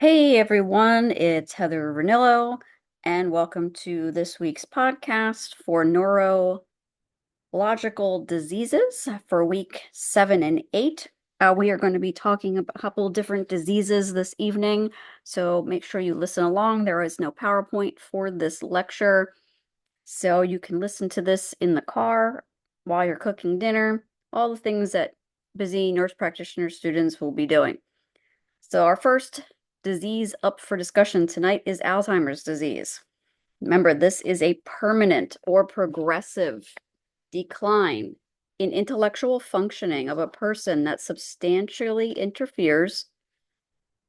Hey everyone, it's Heather Ranillo, and welcome to this week's podcast for neurological diseases for week 7 and 8. We are going to be talking about a couple different diseases this evening, so make sure you listen along. There is no PowerPoint for this lecture, so you can listen to this in the car while you're cooking dinner, all the things that busy nurse practitioner students will be doing. So our first disease up for discussion tonight is Alzheimer's disease. Remember, this is a permanent or progressive decline in intellectual functioning of a person that substantially interferes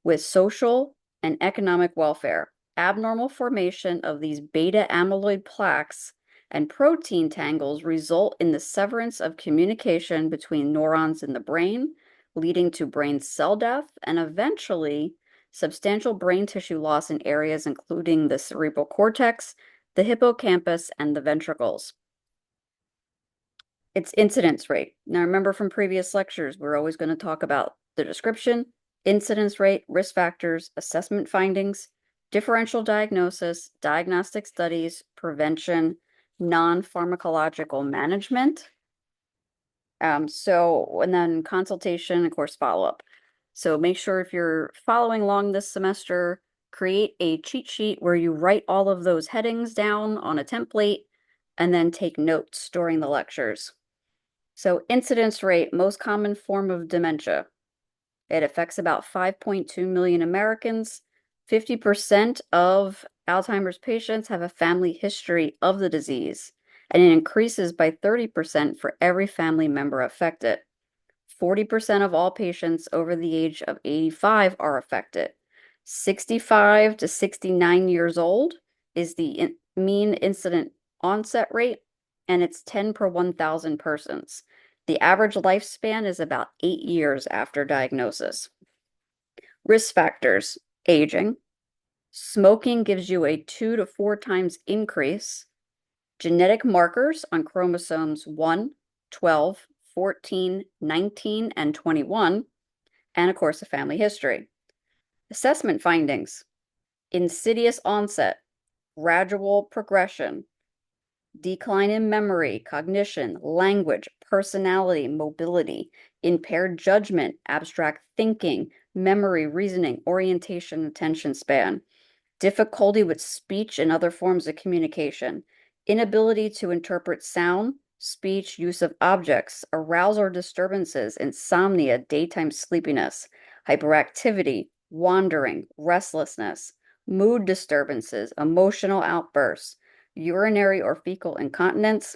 with social and economic welfare. Abnormal formation of these beta amyloid plaques and protein tangles result in the severance of communication between neurons in the brain, leading to brain cell death and eventually substantial brain tissue loss in areas including the cerebral cortex, the hippocampus, and the ventricles. Its incidence rate. Now, remember from previous lectures, we're always going to talk about the description, incidence rate, risk factors, assessment findings, differential diagnosis, diagnostic studies, prevention, non-pharmacological management. And then consultation, of course, follow-up. So make sure if you're following along this semester, create a cheat sheet where you write all of those headings down on a template and then take notes during the lectures. So incidence rate, most common form of dementia. It affects about 5.2 million Americans. 50% of Alzheimer's patients have a family history of the disease, and it increases by 30% for every family member affected. 40% of all patients over the age of 85 are affected. 65 to 69 years old is the mean incident onset rate, and it's 10 per 1,000 persons. The average lifespan is about 8 years after diagnosis. Risk factors: aging. Smoking gives you a 2 to 4 times increase. Genetic markers on chromosomes 1, 12, 14, 19, and 21, and of course, a family history. Assessment findings: insidious onset, gradual progression, decline in memory, cognition, language, personality, mobility, impaired judgment, abstract thinking, memory, reasoning, orientation, attention span, difficulty with speech and other forms of communication, inability to interpret sound, speech, use of objects, arousal or disturbances, insomnia, daytime sleepiness, hyperactivity, wandering, restlessness, mood disturbances, emotional outbursts, urinary or fecal incontinence,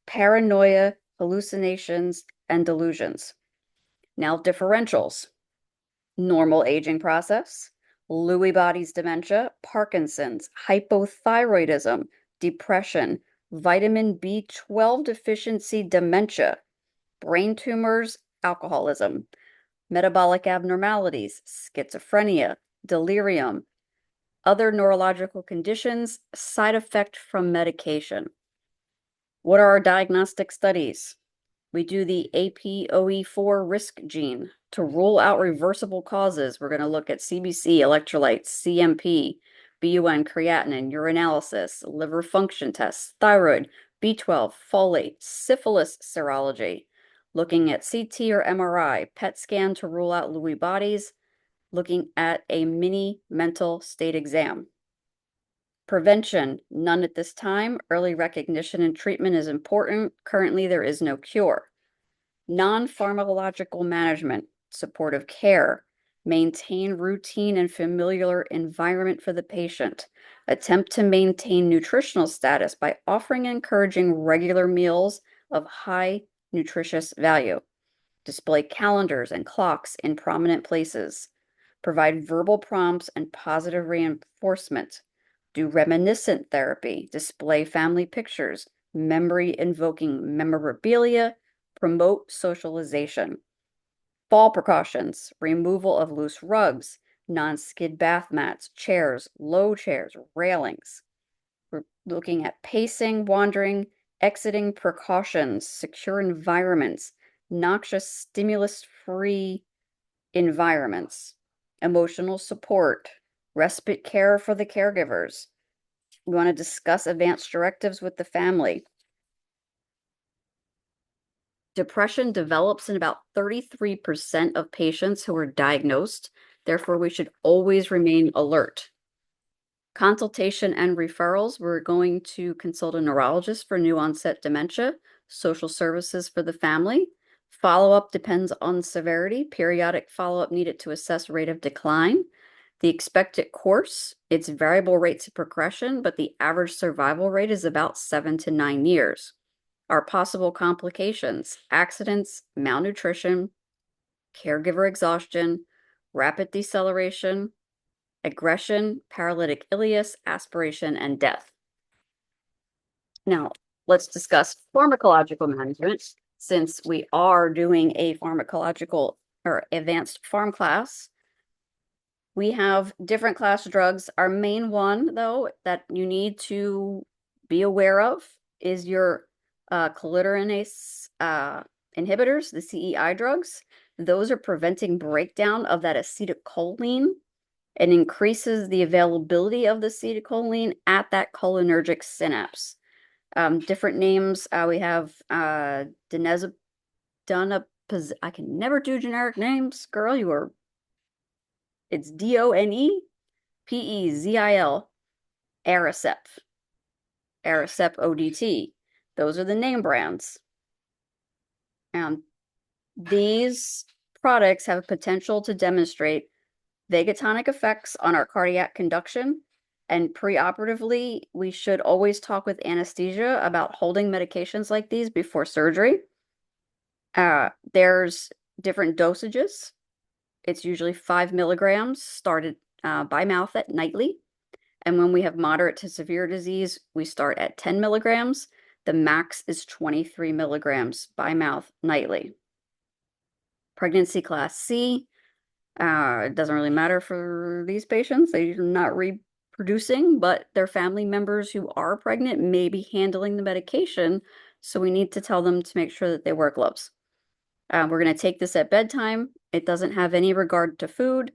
paranoia, hallucinations, and delusions. Now, differentials: normal aging process, Lewy bodies dementia, Parkinson's, hypothyroidism, depression, vitamin B12 deficiency dementia, brain tumors, alcoholism, metabolic abnormalities, schizophrenia, delirium, other neurological conditions, side effect from medication. What are our diagnostic studies? We do the APOE4 risk gene to rule out reversible causes. We're going to look at CBC, electrolytes, CMP, BUN, creatinine, urinalysis, liver function tests, thyroid, B12, folate, syphilis serology, looking at CT or MRI, PET scan to rule out Lewy bodies, looking at a mini mental state exam. Prevention, none at this time. Early recognition and treatment is important. Currently, there is no cure. Non-pharmacological management, supportive care, maintain routine and familiar environment for the patient, attempt to maintain nutritional status by offering and encouraging regular meals of high nutritious value, display calendars and clocks in prominent places, provide verbal prompts and positive reinforcement, do reminiscent therapy, display family pictures, memory invoking memorabilia, promote socialization. Fall precautions: removal of loose rugs, non-skid bath mats, chairs, low chairs, railings. We're looking at pacing, wandering, exiting precautions, secure environments, noxious stimulus-free environments. emotional support, respite care for the caregivers. We want to discuss advanced directives with the family. Depression develops in about 33% of patients who are diagnosed. Therefore, we should always remain alert. Consultation and referrals, we're going to consult a neurologist for new onset dementia, social services for the family. Follow-up depends on severity. Periodic follow-up needed to assess rate of decline. The expected course, it's variable rates of progression, but the average survival rate is about 7 to 9 years. Our possible complications, accidents, malnutrition, caregiver exhaustion, rapid deceleration, aggression, paralytic ileus, aspiration, and death. Now, let's discuss pharmacological management. Since we are doing a pharmacological or advanced pharm class, we have different class drugs. Our main one, though, that you need to be aware of is your cholinesterase inhibitors, the CEI drugs. Those are preventing breakdown of that acetylcholine and increases the availability of the acetylcholine at that cholinergic synapse. Different names, we have donepezil. I can never do generic names. Girl, it's DONEPEZIL, Aricept, Aricept ODT. Those are the name brands. These products have a potential to demonstrate vagatonic effects on our cardiac conduction. And preoperatively, we should always talk with anesthesia about holding medications like these before surgery. There's different dosages. It's usually 5 milligrams started by mouth at nightly. And when we have moderate to severe disease, we start at 10 milligrams. The max is 23 milligrams by mouth nightly. Pregnancy class C, it doesn't really matter for these patients. They're not reproducing, but their family members who are pregnant may be handling the medication. So we need to tell them to make sure that they wear gloves. We're going to take this at bedtime. It doesn't have any regard to food.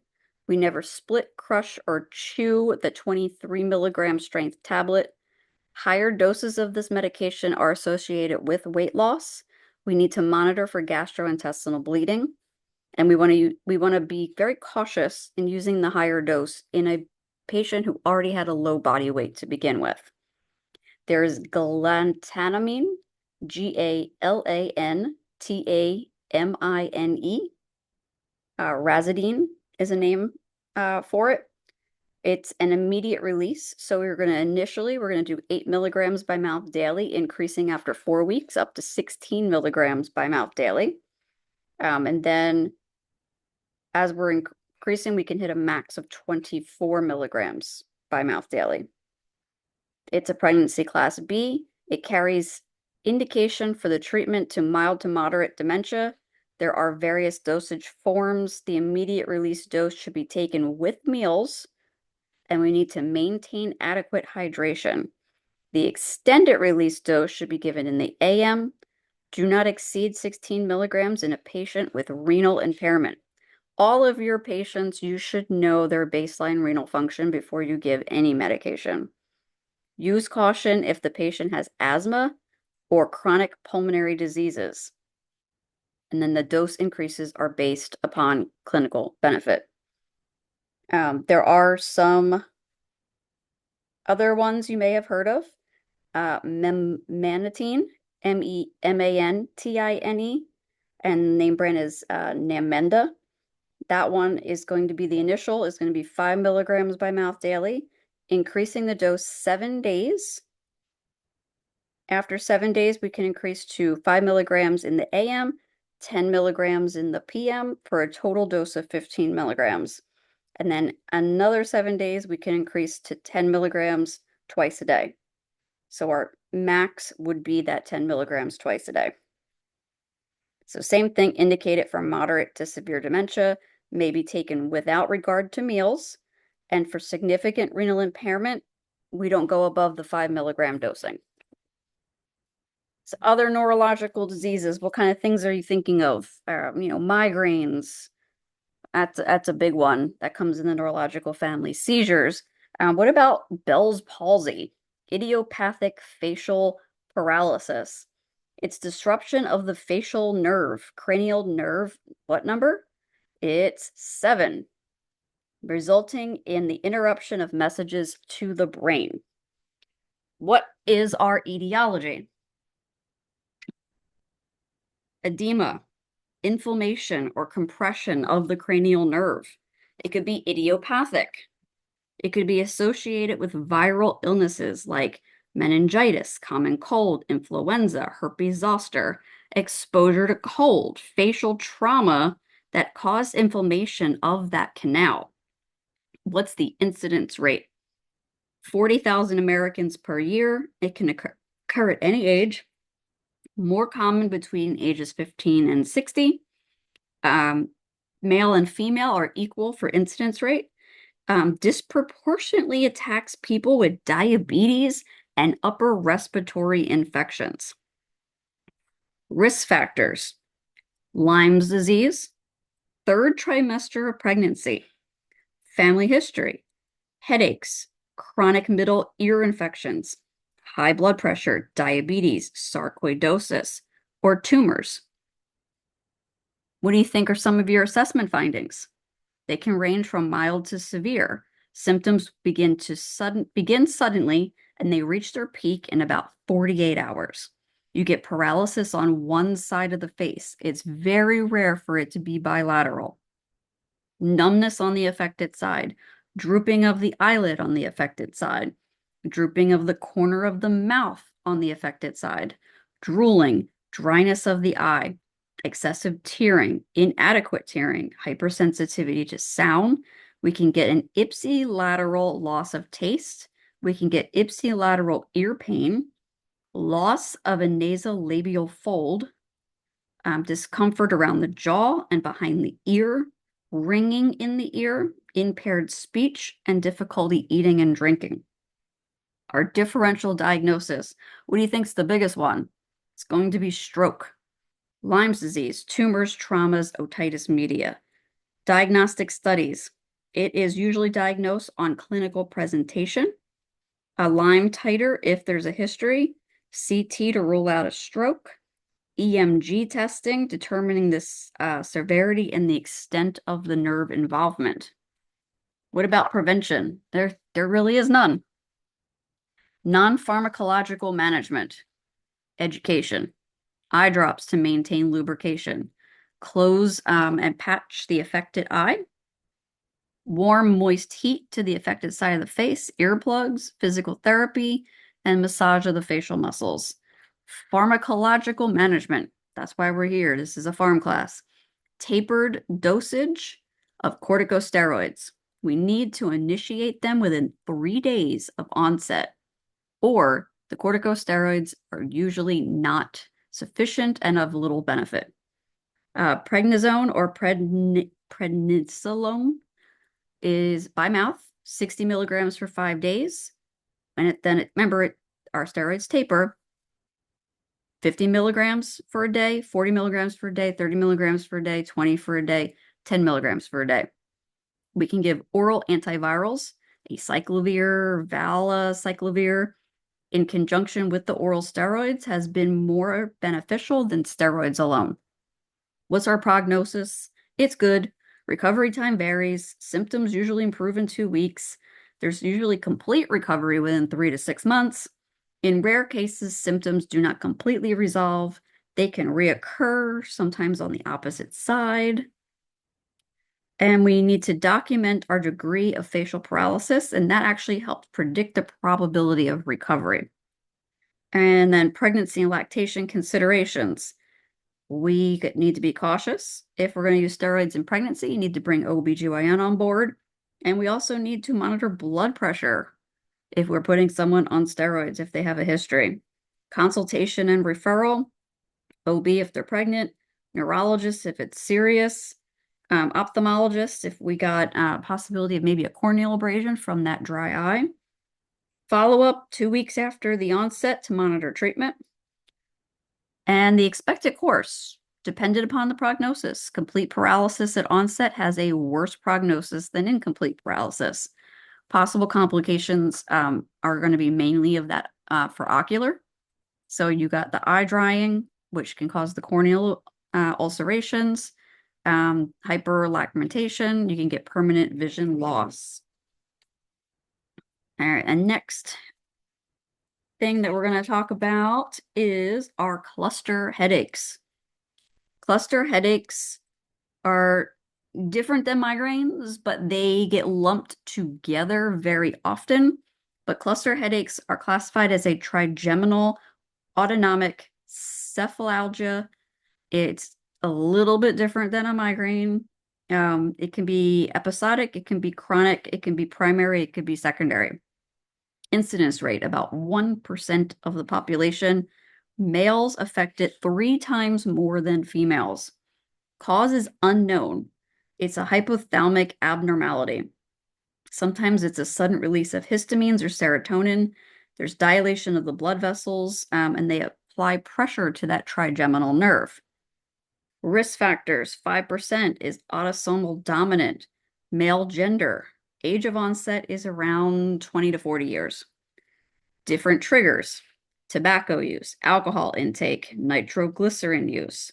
We never split, crush, or chew the 23 milligram strength tablet. Higher doses of this medication are associated with weight loss. We need to monitor for gastrointestinal bleeding. And we want to be very cautious in using the higher dose in a patient who already had a low body weight to begin with. There is galantamine, GALANTAMINE. Razidine is a name for it. It's an immediate release. So we're going to do 8 milligrams by mouth daily, increasing after 4 weeks up to 16 milligrams by mouth daily. And then as we're increasing, we can hit a max of 24 milligrams by mouth daily. It's a pregnancy class B. It carries indication for the treatment to mild to moderate dementia. There are various dosage forms. The immediate release dose should be taken with meals, and we need to maintain adequate hydration. The extended release dose should be given in the AM. Do not exceed 16 milligrams in a patient with renal impairment. All of your patients, you should know their baseline renal function before you give any medication. Use caution if the patient has asthma or chronic pulmonary diseases. And then the dose increases are based upon clinical benefit. There are some other ones you may have heard of. Memantine, MEMANTINE, and name brand is Namenda. That one is going to be the initial, is going to be 5 milligrams by mouth daily, increasing the dose 7 days. After 7 days, we can increase to 5 milligrams in the AM, 10 milligrams in the PM for a total dose of 15 milligrams. And then another 7 days, we can increase to 10 milligrams twice a day. So our max would be that 10 milligrams twice a day. So same thing, indicated for moderate to severe dementia, may be taken without regard to meals. And for significant renal impairment, we don't go above the 5 milligram dosing. So other neurological diseases, what kind of things are you thinking of? Migraines, That's a big one that comes in the neurological family. Seizures. What about Bell's palsy? Idiopathic facial paralysis. It's disruption of the facial nerve, cranial nerve. What number? It's 7, resulting in the interruption of messages to the brain. What is our etiology? Edema, inflammation, or compression of the cranial nerve. It could be idiopathic. It could be associated with viral illnesses like meningitis, common cold, influenza, herpes zoster, exposure to cold, facial trauma that caused inflammation of that canal. What's the incidence rate? 40,000 Americans per year. It can occur at any age, more common between ages 15 and 60. Male and female are equal for incidence rate. Disproportionately attacks people with diabetes and upper respiratory infections. Risk factors: Lyme's disease, third trimester of pregnancy, family history, headaches, chronic middle ear infections, high blood pressure, diabetes, sarcoidosis, or tumors. What do you think are some of your assessment findings? They can range from mild to severe. Symptoms begin suddenly, and they reach their peak in about 48 hours. You get paralysis on one side of the face. It's very rare for it to be bilateral. Numbness on the affected side, drooping of the eyelid on the affected side, drooping of the corner of the mouth on the affected side, drooling, dryness of the eye, excessive tearing, inadequate tearing, hypersensitivity to sound. We can get an ipsilateral loss of taste. We can get ipsilateral ear pain, loss of a nasolabial fold, discomfort around the jaw and behind the ear, ringing in the ear, impaired speech, and difficulty eating and drinking. Our differential diagnosis, what do you think is the biggest one? It's going to be stroke, Lyme's disease, tumors, traumas, otitis media. Diagnostic studies. It is usually diagnosed on clinical presentation. A Lyme titer if there's a history. CT to rule out a stroke. EMG testing, determining this severity and the extent of the nerve involvement. What about prevention? There really is none. Non-pharmacological management. Education. Eye drops to maintain lubrication. Close and patch the affected eye. Warm, moist heat to the affected side of the face. Earplugs, physical therapy, and massage of the facial muscles. Pharmacological management. That's why we're here. This is a pharm class. Tapered dosage of corticosteroids. We need to initiate them within 3 days of onset, or the corticosteroids are usually not sufficient and of little benefit. Prednisone or prednisolone is by mouth, 60 milligrams for 5 days. And our steroids taper. 50 milligrams for a day, 40 milligrams for a day, 30 milligrams for a day, 20 for a day, 10 milligrams for a day. We can give oral antivirals, acyclovir, valacyclovir, in conjunction with the oral steroids has been more beneficial than steroids alone. What's our prognosis? It's good. Recovery time varies. Symptoms usually improve in 2 weeks. There's usually complete recovery within 3 to 6 months. In rare cases, symptoms do not completely resolve. They can reoccur, sometimes on the opposite side. And we need to document our degree of facial paralysis, and that actually helps predict the probability of recovery. And then pregnancy and lactation considerations. We need to be cautious. If we're going to use steroids in pregnancy, you need to bring OB/GYN on board. And we also need to monitor blood pressure if we're putting someone on steroids, if they have a history. Consultation and referral, OB if they're pregnant, neurologist if it's serious, ophthalmologist if we got a possibility of maybe a corneal abrasion from that dry eye. Follow-up 2 weeks after the onset to monitor treatment. And the expected course. dependent upon the prognosis. Complete paralysis at onset has a worse prognosis than incomplete paralysis. Possible complications are going to be mainly of that for ocular. So you got the eye drying, which can cause the corneal ulcerations, hyperlagmentation. You can get permanent vision loss. All right, and next thing that we're going to talk about is our cluster headaches. Cluster headaches are different than migraines, but they get lumped together very often. But cluster headaches are classified as a trigeminal autonomic cephalalgia. It's a little bit different than a migraine. It can be episodic, it can be chronic, it can be primary, it could be secondary. Incidence rate, about 1% of the population. Males affect it 3 times more than females. Cause is unknown. It's a hypothalamic abnormality. Sometimes it's a sudden release of histamines or serotonin. There's dilation of the blood vessels, and they apply pressure to that trigeminal nerve. Risk factors, 5% is autosomal dominant, male gender. Age of onset is around 20 to 40 years. Different triggers, tobacco use, alcohol intake, nitroglycerin use,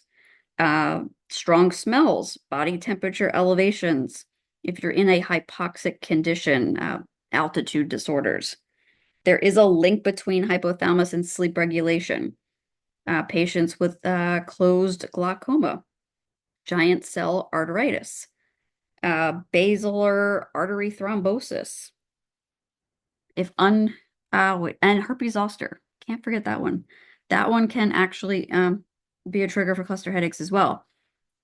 strong smells, body temperature elevations, if you're in a hypoxic condition, altitude disorders. There is a link between hypothalamus and sleep regulation. Patients with closed glaucoma, giant cell arteritis, basilar artery thrombosis. And herpes zoster. Can't forget that one. That one can actually be a trigger for cluster headaches as well.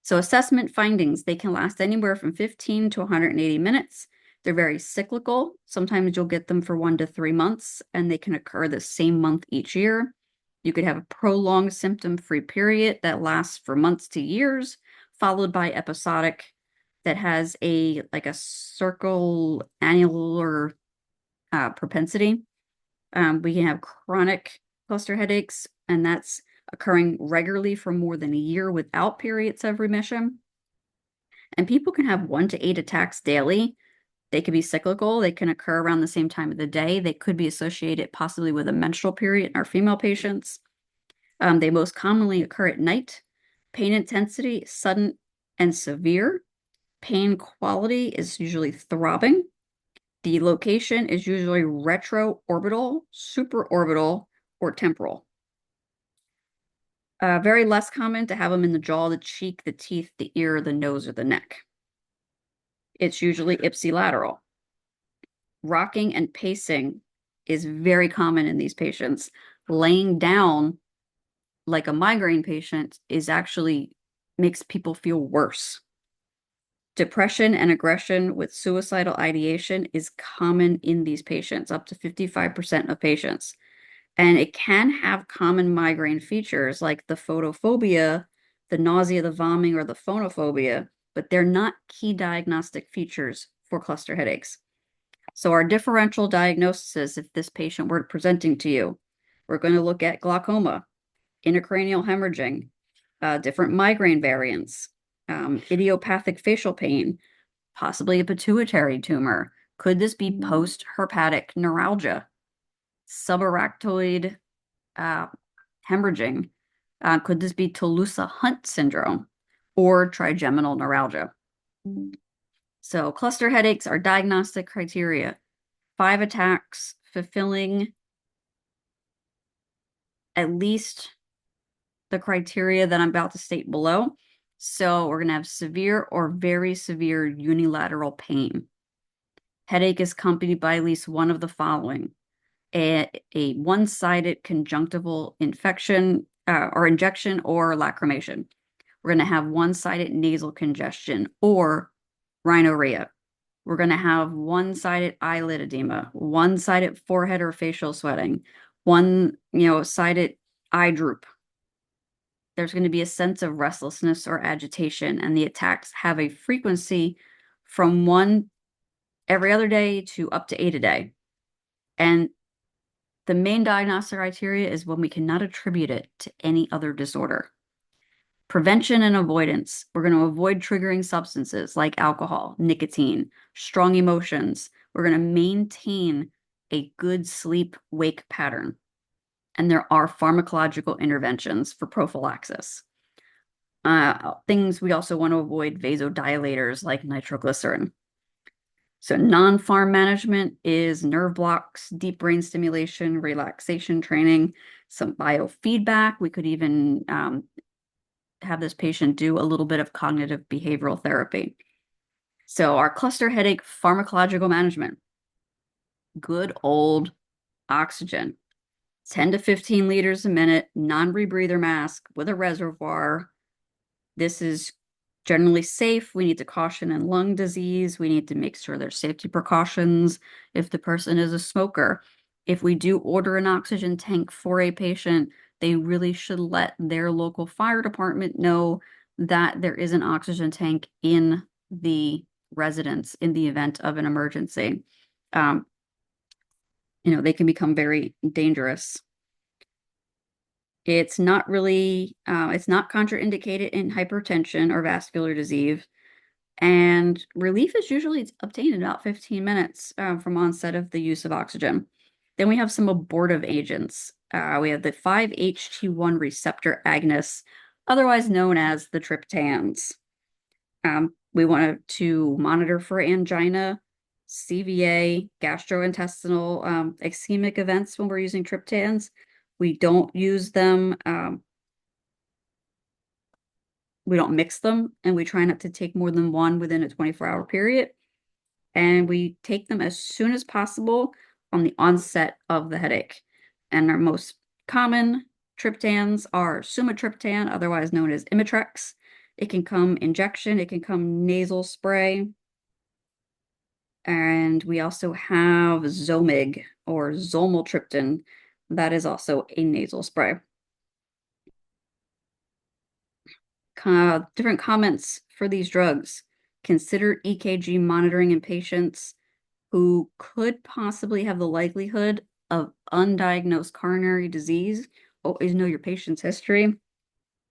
So assessment findings, they can last anywhere from 15 to 180 minutes. They're very cyclical. Sometimes you'll get them for 1 to 3 months, and they can occur the same month each year. You could have a prolonged symptom-free period that lasts for months to years, followed by episodic that has a circle annular propensity. We can have chronic cluster headaches, and that's occurring regularly for more than a year without periods of remission. And people can have 1 to 8 attacks daily. They could be cyclical. They can occur around the same time of the day. They could be associated possibly with a menstrual period in our female patients. They most commonly occur at night. Pain intensity, sudden and severe. Pain quality is usually throbbing. The location is usually retroorbital, supraorbital, or temporal. Very less common to have them in the jaw, the cheek, the teeth, the ear, the nose, or the neck. It's usually ipsilateral. Rocking and pacing is very common in these patients. Laying down like a migraine patient is actually makes people feel worse. Depression and aggression with suicidal ideation is common in these patients, up to 55% of patients. And it can have common migraine features like the photophobia, the nausea, the vomiting, or the phonophobia, but they're not key diagnostic features for cluster headaches. So our differential diagnosis, if this patient were presenting to you, we're going to look at glaucoma, intracranial hemorrhaging, different migraine variants, idiopathic facial pain, possibly a pituitary tumor. Could this be post-herpetic neuralgia? Subarachnoid hemorrhaging. Could this be Toulouse-Hunt syndrome or trigeminal neuralgia? So cluster headaches are diagnostic criteria. 5 attacks fulfilling at least the criteria that I'm about to state below. So we're going to have severe or very severe unilateral pain. Headache is accompanied by at least one of the following: a one-sided conjunctival infection or injection or lacrimation. We're going to have one-sided nasal congestion or rhinorrhea. We're going to have one-sided eyelid edema, one-sided forehead or facial sweating, sided eye droop. There's going to be a sense of restlessness or agitation, and the attacks have a frequency from 1 every other day to up to 8 a day. And the main diagnostic criteria is when we cannot attribute it to any other disorder. Prevention and avoidance. We're going to avoid triggering substances like alcohol, nicotine, strong emotions. We're going to maintain a good sleep-wake pattern. And there are pharmacological interventions for prophylaxis. Things we also want to avoid vasodilators like nitroglycerin. So non-pharm management is nerve blocks, deep brain stimulation, relaxation training, some biofeedback. We could even have this patient do a little bit of cognitive behavioral therapy. So our cluster headache pharmacological management, good old oxygen, 10 to 15 liters a minute, non-rebreather mask with a reservoir. This is generally safe. We need to caution in lung disease. We need to make sure there's safety precautions if the person is a smoker. If we do order an oxygen tank for a patient, they really should let their local fire department know that there is an oxygen tank in the residence in the event of an emergency. They can become very dangerous. It's not really, it's not contraindicated in hypertension or vascular disease. And relief is usually obtained in about 15 minutes from onset of the use of oxygen. Then we have some abortive agents. We have the 5-HT1 receptor agonists, otherwise known as the triptans. We want to monitor for angina, CVA, gastrointestinal ischemic events when we're using triptans. We don't use them. We don't mix them, and we try not to take more than one within a 24-hour period. And we take them as soon as possible on the onset of the headache. And our most common triptans are sumatriptan, otherwise known as Imitrex. It can come injection, it can come nasal spray. And we also have Zomig or zolmitriptan. That is also a nasal spray. Different comments for these drugs. Consider EKG monitoring in patients who could possibly have the likelihood of undiagnosed coronary disease. Always know your patient's history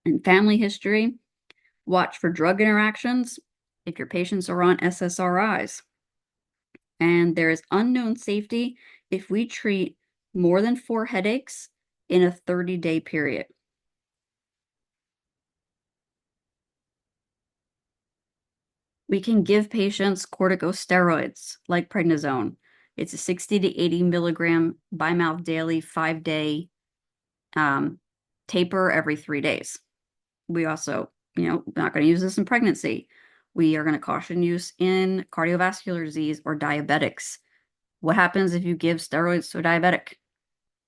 and family history. Watch for drug interactions if your patients are on SSRIs. And there is unknown safety if we treat more than 4 headaches in a 30-day period. We can give patients corticosteroids like prednisone. It's a 60 to 80 milligram by mouth daily, 5-day taper every 3 days. We also, not going to use this in pregnancy. We are going to caution use in cardiovascular disease or diabetics. What happens if you give steroids to a diabetic?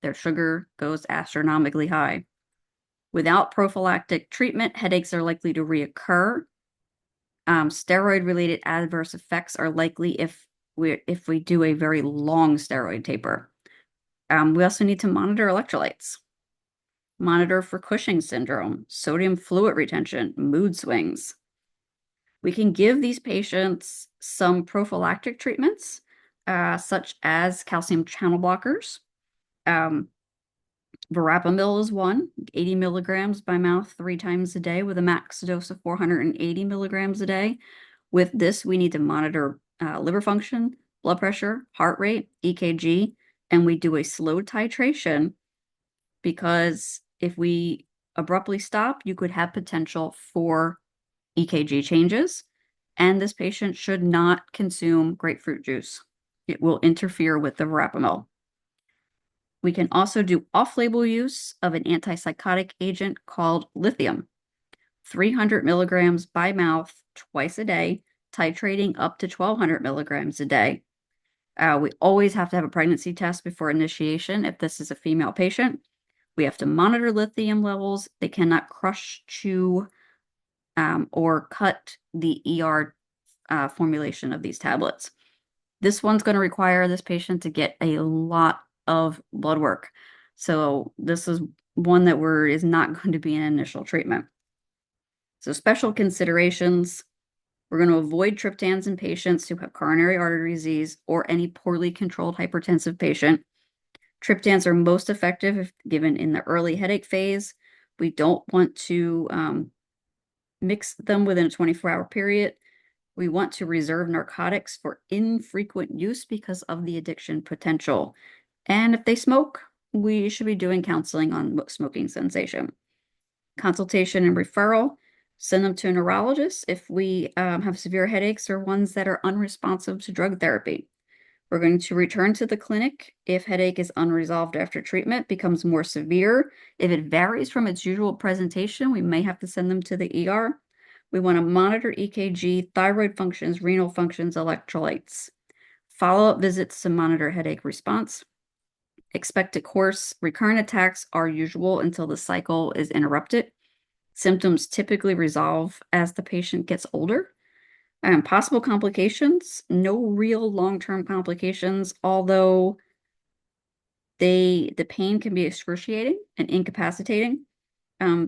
Their sugar goes astronomically high. Without prophylactic treatment, headaches are likely to reoccur. Steroid-related adverse effects are likely if we do a very long steroid taper. We also need to monitor electrolytes, monitor for Cushing's syndrome, sodium fluid retention, mood swings. We can give these patients some prophylactic treatments, such as calcium channel blockers. Verapamil is one, 80 milligrams by mouth 3 times a day with a max dose of 480 milligrams a day. With this, we need to monitor liver function, blood pressure, heart rate, EKG, and we do a slow titration because if we abruptly stop, you could have potential for EKG changes, and this patient should not consume grapefruit juice. It will interfere with the verapamil. We can also do off-label use of an antipsychotic agent called lithium, 300 milligrams by mouth twice a day, titrating up to 1,200 milligrams a day. We always have to have a pregnancy test before initiation if this is a female patient. We have to monitor lithium levels. They cannot crush, chew, or cut the ER formulation of these tablets. This one's going to require this patient to get a lot of blood work. So this is one that is not going to be an initial treatment. So special considerations, we're going to avoid triptans in patients who have coronary artery disease or any poorly controlled hypertensive patient. Triptans are most effective if given in the early headache phase. We don't want to Mix them within a 24-hour period. We want to reserve narcotics for infrequent use because of the addiction potential. And if they smoke, we should be doing counseling on smoking cessation. Consultation and referral, send them to a neurologist if we have severe headaches or ones that are unresponsive to drug therapy. We're going to return to the clinic if headache is unresolved after treatment, becomes more severe. If it varies from its usual presentation, we may have to send them to the ER. We want to monitor EKG, thyroid functions, renal functions, electrolytes. Follow-up visits to monitor headache response. Expected course, recurrent attacks are usual until the cycle is interrupted. Symptoms typically resolve as the patient gets older. Possible complications, no real long-term complications, although the pain can be excruciating and incapacitating.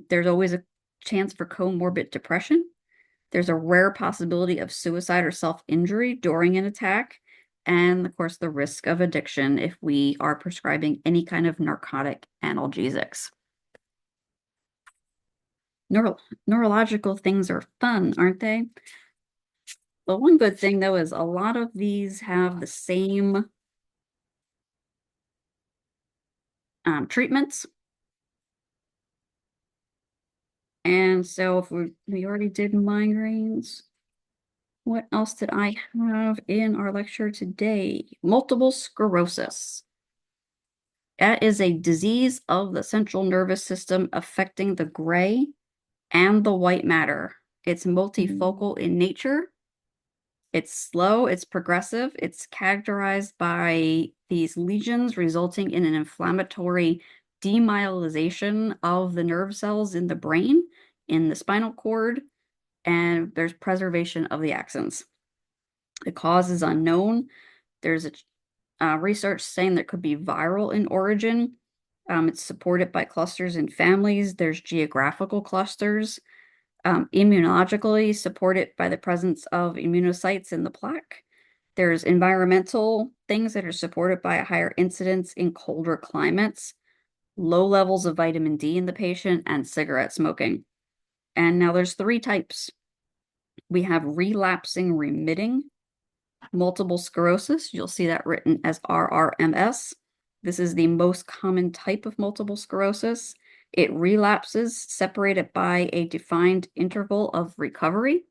There's always a chance for comorbid depression. There's a rare possibility of suicide or self-injury during an attack. And of course, the risk of addiction if we are prescribing any kind of narcotic analgesics. Neurological things are fun, aren't they? The one good thing, though, is a lot of these have the same treatments. And so if we already did migraines, what else did I have in our lecture today? Multiple sclerosis. That is a disease of the central nervous system affecting the gray and the white matter. It's multifocal in nature. It's slow, it's progressive, it's characterized by these lesions resulting in an inflammatory demyelinization of the nerve cells in the brain, in the spinal cord, and there's preservation of the axons. The cause is unknown. There's a research saying that could be viral in origin. It's supported by clusters in families. There's geographical clusters. Immunologically supported by the presence of immunocytes in the plaque. There's environmental things that are supported by a higher incidence in colder climates, low levels of vitamin D in the patient, and cigarette smoking. And now there's 3 types. We have relapsing remitting multiple sclerosis. You'll see that written as RRMS. This is the most common type of multiple sclerosis. It relapses separated by a defined interval of recovery.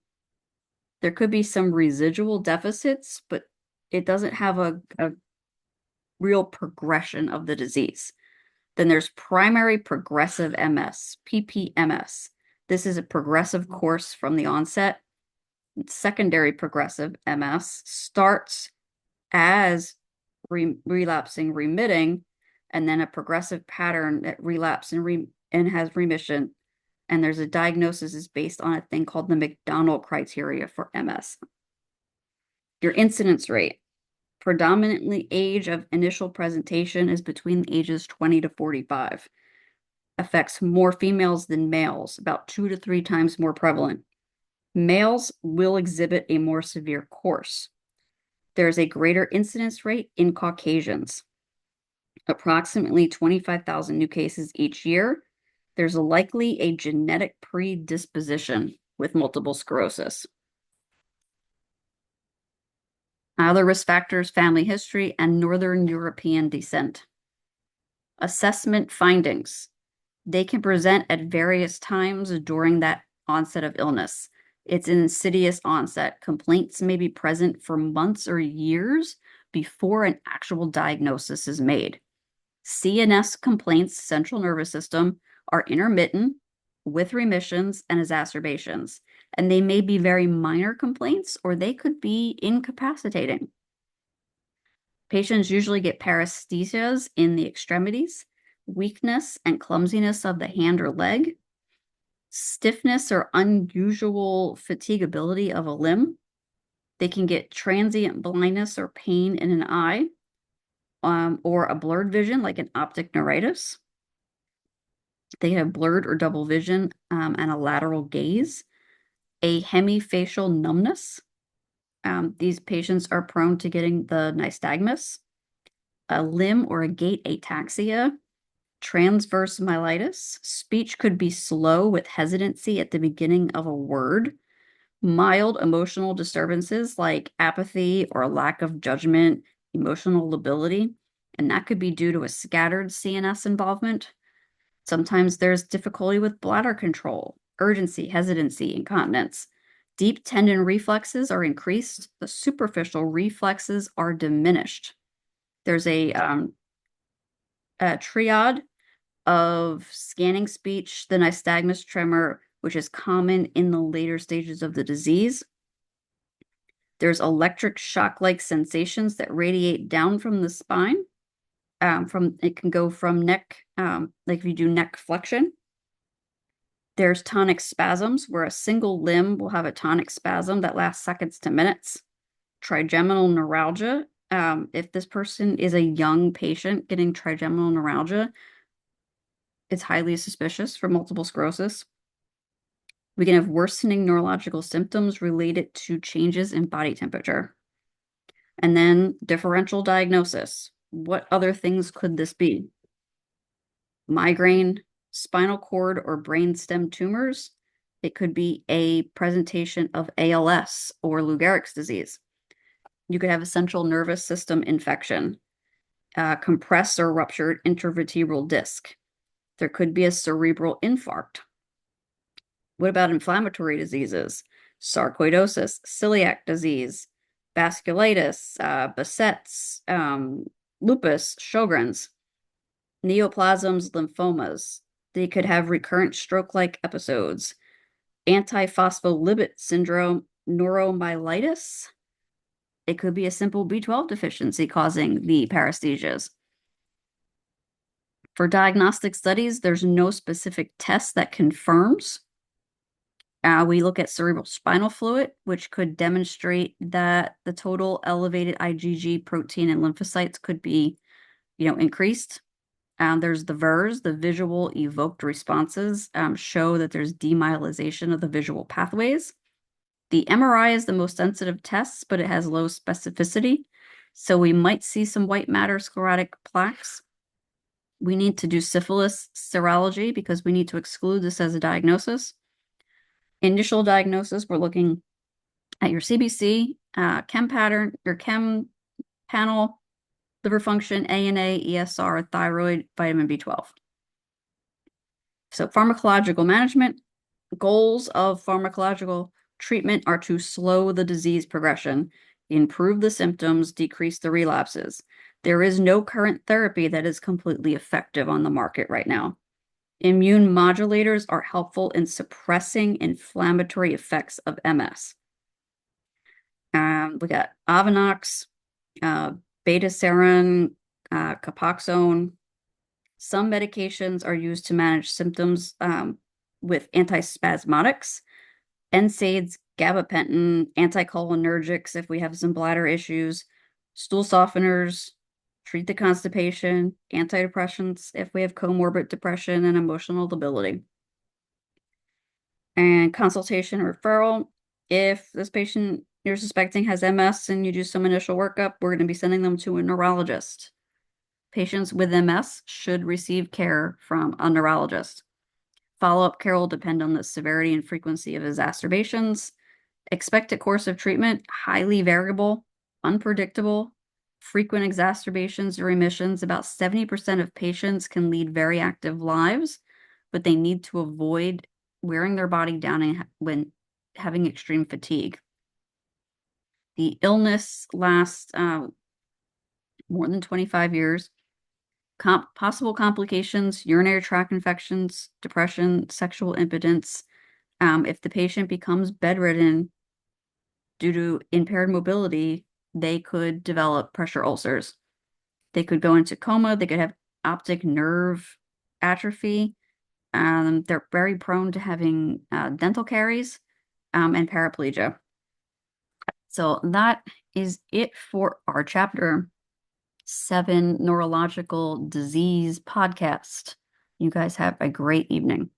There could be some residual deficits, but it doesn't have a real progression of the disease. Then there's primary progressive MS, PPMS. This is a progressive course from the onset. Secondary progressive MS starts as relapsing remitting, and then a progressive pattern that relapse and has remission. And there's a diagnosis is based on a thing called the McDonald criteria for MS. Your incidence rate, predominantly age of initial presentation is between ages 20 to 45. Affects more females than males, about 2 to 3 times more prevalent. Males will exhibit a more severe course. There's a greater incidence rate in Caucasians. Approximately 25,000 new cases each year. There's likely a genetic predisposition with multiple sclerosis. Other risk factors, family history, and Northern European descent. Assessment findings. They can present at various times during that onset of illness. It's an insidious onset. Complaints may be present for months or years before an actual diagnosis is made. CNS complaints, central nervous system, are intermittent with remissions and exacerbations, and they may be very minor complaints or they could be incapacitating. Patients usually get paresthesias in the extremities, weakness and clumsiness of the hand or leg, stiffness or unusual fatigability of a limb. They can get transient blindness or pain in an eye, or a blurred vision like an optic neuritis. They have blurred or double vision and a lateral gaze, a hemifacial numbness. These patients are prone to getting the nystagmus, a limb or a gait ataxia, transverse myelitis. Speech could be slow with hesitancy at the beginning of a word. Mild emotional disturbances like apathy or lack of judgment, emotional lability, and that could be due to a scattered CNS involvement. Sometimes there's difficulty with bladder control, urgency, hesitancy, incontinence. Deep tendon reflexes are increased. The superficial reflexes are diminished. There's a triad of scanning speech, the nystagmus tremor, which is common in the later stages of the disease. There's electric shock-like sensations that radiate down from the spine. It can go from neck, like if you do neck flexion. There's tonic spasms, where a single limb will have a tonic spasm that lasts seconds to minutes. Trigeminal neuralgia. If this person is a young patient getting trigeminal neuralgia, it's highly suspicious for multiple sclerosis. We can have worsening neurological symptoms related to changes in body temperature. And then differential diagnosis. What other things could this be? Migraine, spinal cord or brainstem tumors. It could be a presentation of ALS or Lou Gehrig's disease. You could have a central nervous system infection, compressed or ruptured intervertebral disc. There could be a cerebral infarct. What about inflammatory diseases? Sarcoidosis, celiac disease, vasculitis, Behçet's, lupus, Sjogren's, neoplasms, lymphomas. They could have recurrent stroke-like episodes. Antiphospholipid syndrome, neuromyelitis. It could be a simple B12 deficiency causing the paresthesias. For diagnostic studies, there's no specific test that confirms. We look at cerebral spinal fluid, which could demonstrate that the total elevated IgG protein and lymphocytes could be, increased. There's the VERS, the visual evoked responses, show that there's demyelization of the visual pathways. The MRI is the most sensitive test, but it has low specificity. So we might see some white matter sclerotic plaques. We need to do syphilis serology because we need to exclude this as a diagnosis. Initial diagnosis, we're looking at your CBC, chem pattern, your chem panel, liver function, ANA, ESR, thyroid, vitamin B12. So pharmacological management, goals of pharmacological treatment are to slow the disease progression, improve the symptoms, decrease the relapses. There is no current therapy that is completely effective on the market right now. Immune modulators are helpful in suppressing inflammatory effects of MS. We got Avonox, beta-serin, Copaxone. Some medications are used to manage symptoms with antispasmodics, NSAIDs, gabapentin, anticholinergics if we have some bladder issues, stool softeners, treat the constipation, antidepressants if we have comorbid depression and emotional lability. And consultation referral, if this patient you're suspecting has MS and you do some initial workup, we're going to be sending them to a neurologist. Patients with MS should receive care from a neurologist. Follow-up care will depend on the severity and frequency of exacerbations. Expected course of treatment, highly variable, unpredictable, frequent exacerbations or remissions. About 70% of patients can lead very active lives, but they need to avoid wearing their body down when having extreme fatigue. The illness lasts more than 25 years. Possible complications, urinary tract infections, depression, sexual impotence. If the patient becomes bedridden due to impaired mobility, they could develop pressure ulcers. They could go into coma. They could have optic nerve atrophy. They're very prone to having dental caries and paraplegia. So that is it for our Chapter 7 Neurological Disease podcast. You guys have a great evening.